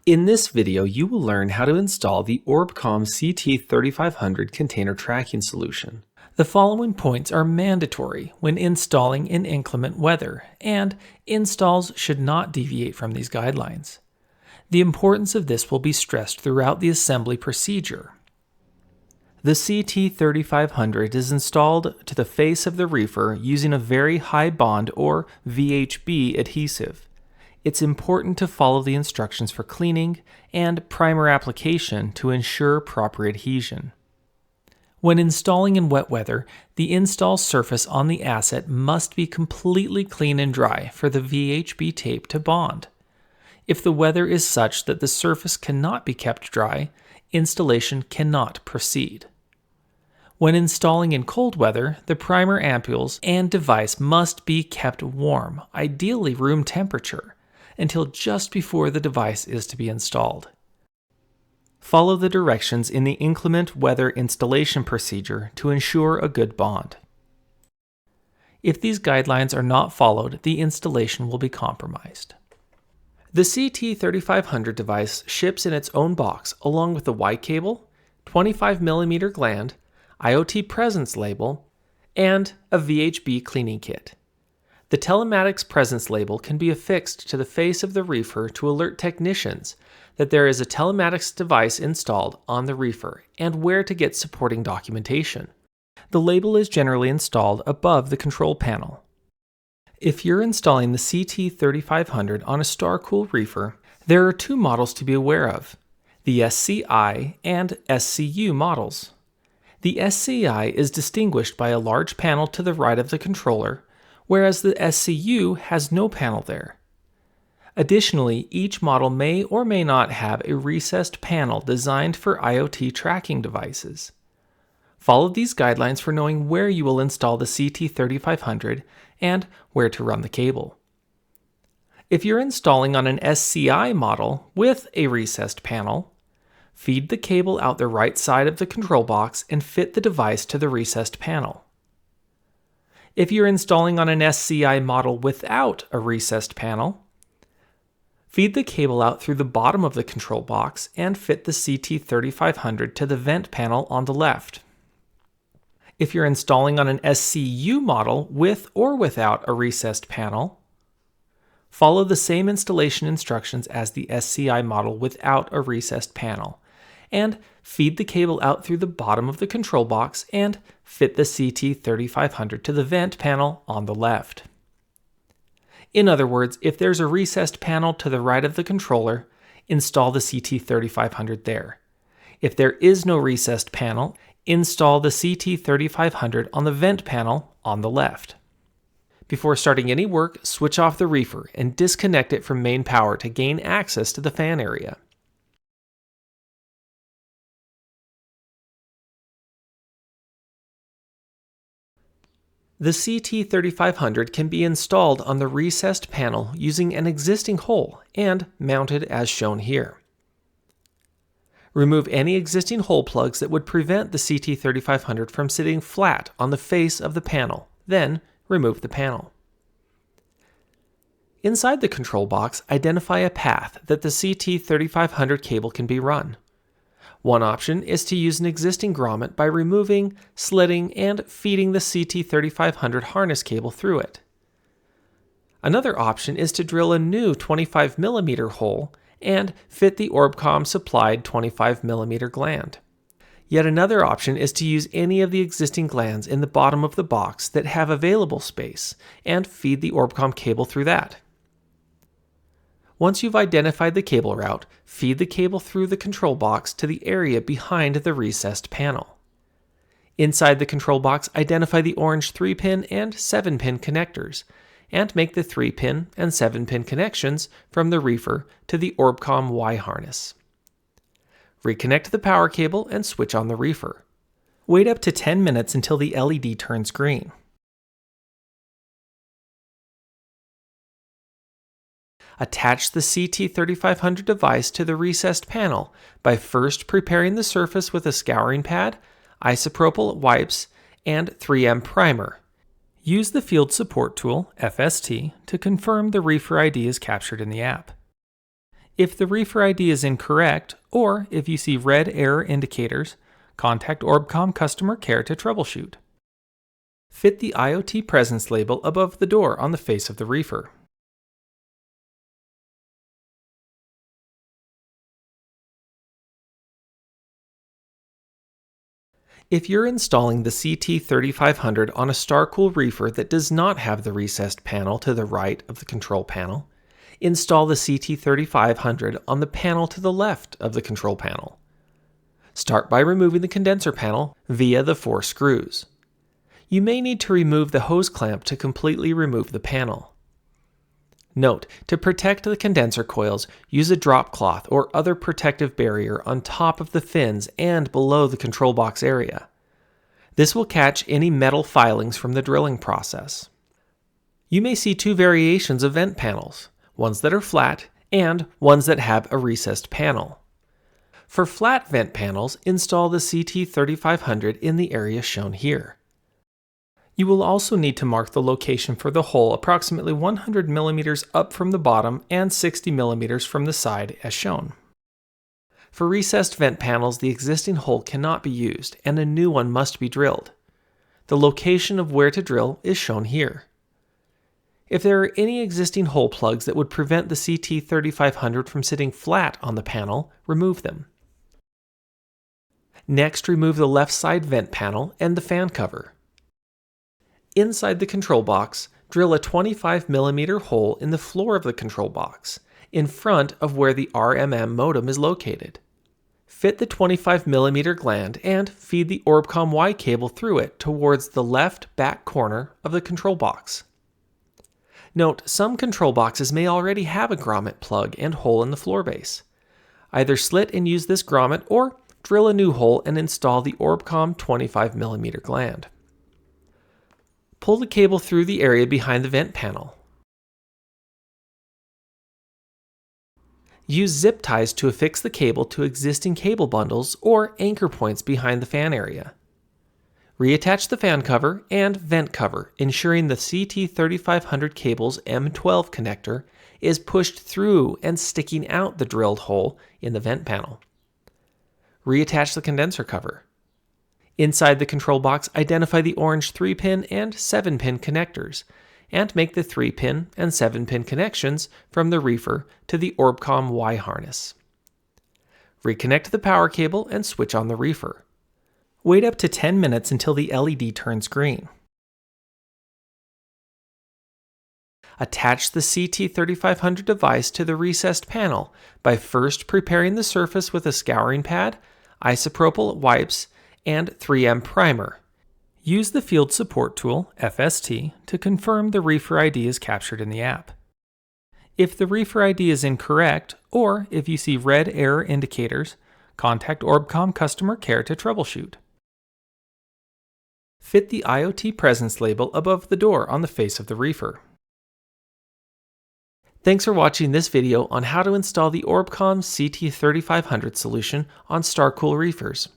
In this video, you will learn how to install the ORBCOMM CT 3500 container tracking solution. The following points are mandatory when installing in inclement weather, and installs should not deviate from these guidelines. The importance of this will be stressed throughout the assembly procedure. The CT 3500 is installed to the face of the reefer using a very high bond or VHB adhesive. It's important to follow the instructions for cleaning and primer application to ensure proper adhesion. When installing in wet weather, the install surface on the asset must be completely clean and dry for the VHB tape to bond. If the weather is such that the surface cannot be kept dry, installation cannot proceed. When installing in cold weather, the primer ampules and device must be kept warm, ideally room temperature, until just before the device is to be installed. Follow the directions in the inclement weather installation procedure to ensure a good bond. If these guidelines are not followed, the installation will be compromised. The CT 3500 device ships in its own box along with the Y cable, 25mm gland, IoT presence label, and a VHB cleaning kit. The telematics presence label can be affixed to the face of the reefer to alert technicians that there is a telematics device installed on the reefer and where to get supporting documentation. The label is generally installed above the control panel. If you're installing the CT 3500 on a Star-Cool reefer, there are two models to be aware of, the SCI and SCU models. The SCI is distinguished by a large panel to the right of the controller, whereas the SCU has no panel there. Additionally, each model may or may not have a recessed panel designed for IoT tracking devices. Follow these guidelines for knowing where you will install the CT 3500 and where to run the cable. If you're installing on an SCI model with a recessed panel, feed the cable out the right side of the control box and fit the device to the recessed panel. If you're installing on an SCI model without a recessed panel, feed the cable out through the bottom of the control box and fit the CT 3500 to the vent panel on the left. If you're installing on an SCU model with or without a recessed panel, follow the same installation instructions as the SCI model without a recessed panel, and feed the cable out through the bottom of the control box and fit the CT 3500 to the vent panel on the left. In other words, if there's a recessed panel to the right of the controller, install the CT 3500 there. If there is no recessed panel, install the CT 3500 on the vent panel on the left. Before starting any work, switch off the reefer and disconnect it from main power to gain access to the fan area. The CT 3500 can be installed on the recessed panel using an existing hole and mounted as shown here. Remove any existing hole plugs that would prevent the CT 3500 from sitting flat on the face of the panel, then remove the panel. Inside the control box, identify a path that the CT 3500 cable can be run. One option is to use an existing grommet by removing, slitting, and feeding the CT 3500 harness cable through it. Another option is to drill a new 25mm hole and fit the ORBCOMM supplied 25mm gland. Yet another option is to use any of the existing glands in the bottom of the box that have available space and feed the ORBCOMM cable through that. Once you've identified the cable route, feed the cable through the control box to the area behind the recessed panel. Inside the control box, identify the orange 3-pin and 7-pin connectors, and make the 3-pin and 7-pin connections from the reefer to the ORBCOMM Y harness. Reconnect the power cable and switch on the reefer. Wait up to 10 minutes until the LED turns green. Attach the CT 3500 device to the recessed panel by first preparing the surface with a scouring pad, isopropyl wipes, and 3M primer. Use the Field Support Tool, FST, to confirm the reefer ID is captured in the app. If the reefer ID is incorrect, or if you see red error indicators, contact ORBCOMM customer care to troubleshoot. Fit the IoT presence label above the door on the face of the reefer. If you're installing the CT3500 on a StarCool reefer that does not have the recessed panel to the right of the control panel, install the CT3500 on the panel to the left of the control panel. Start by removing the condenser panel via the 4 screws. You may need to remove the hose clamp to completely remove the panel. Note, to protect the condenser coils, use a drop cloth or other protective barrier on top of the fins and below the control box area. This will catch any metal filings from the drilling process. You may see 2 variations of vent panels, ones that are flat and ones that have a recessed panel. For flat vent panels, install the CT3500 in the area shown here. You will also need to mark the location for the hole approximately 100 mm up from the bottom and 60 mm from the side as shown. For recessed vent panels, the existing hole cannot be used and a new one must be drilled. The location of where to drill is shown here. If there are any existing hole plugs that would prevent the CT3500 from sitting flat on the panel, remove them. Next, remove the left side vent panel and the fan cover. Inside the control box, drill a 25 mm hole in the floor of the control box, in front of where the RMM modem is located. Fit the 25 mm gland and feed the ORBCOMM Y cable through it towards the left back corner of the control box. Note, some control boxes may already have a grommet plug and hole in the floor base. Either slit and use this grommet or drill a new hole and install the ORBCOMM 25 mm gland. Pull the cable through the area behind the vent panel. Use zip ties to affix the cable to existing cable bundles or anchor points behind the fan area. Reattach the fan cover and vent cover, ensuring the CT3500 cable's M12 connector is pushed through and sticking out the drilled hole in the vent panel. Reattach the condenser cover. Inside the control box, identify the orange 3-pin and 7-pin connectors, and make the 3-pin and 7-pin connections from the reefer to the ORBCOMM Y harness. Reconnect the power cable and switch on the reefer. Wait up to 10 minutes until the LED turns green. Attach the CT3500 device to the recessed panel by first preparing the surface with a scouring pad, isopropyl wipes, and 3M primer. Use the Field Support Tool, FST, to confirm the reefer ID is captured in the app. If the reefer ID is incorrect, or if you see red error indicators, contact ORBCOMM customer care to troubleshoot. Fit the IoT presence label above the door on the face of the reefer. Thanks for watching this video on how to install the ORBCOMM CT3500 solution on StarCool reefers.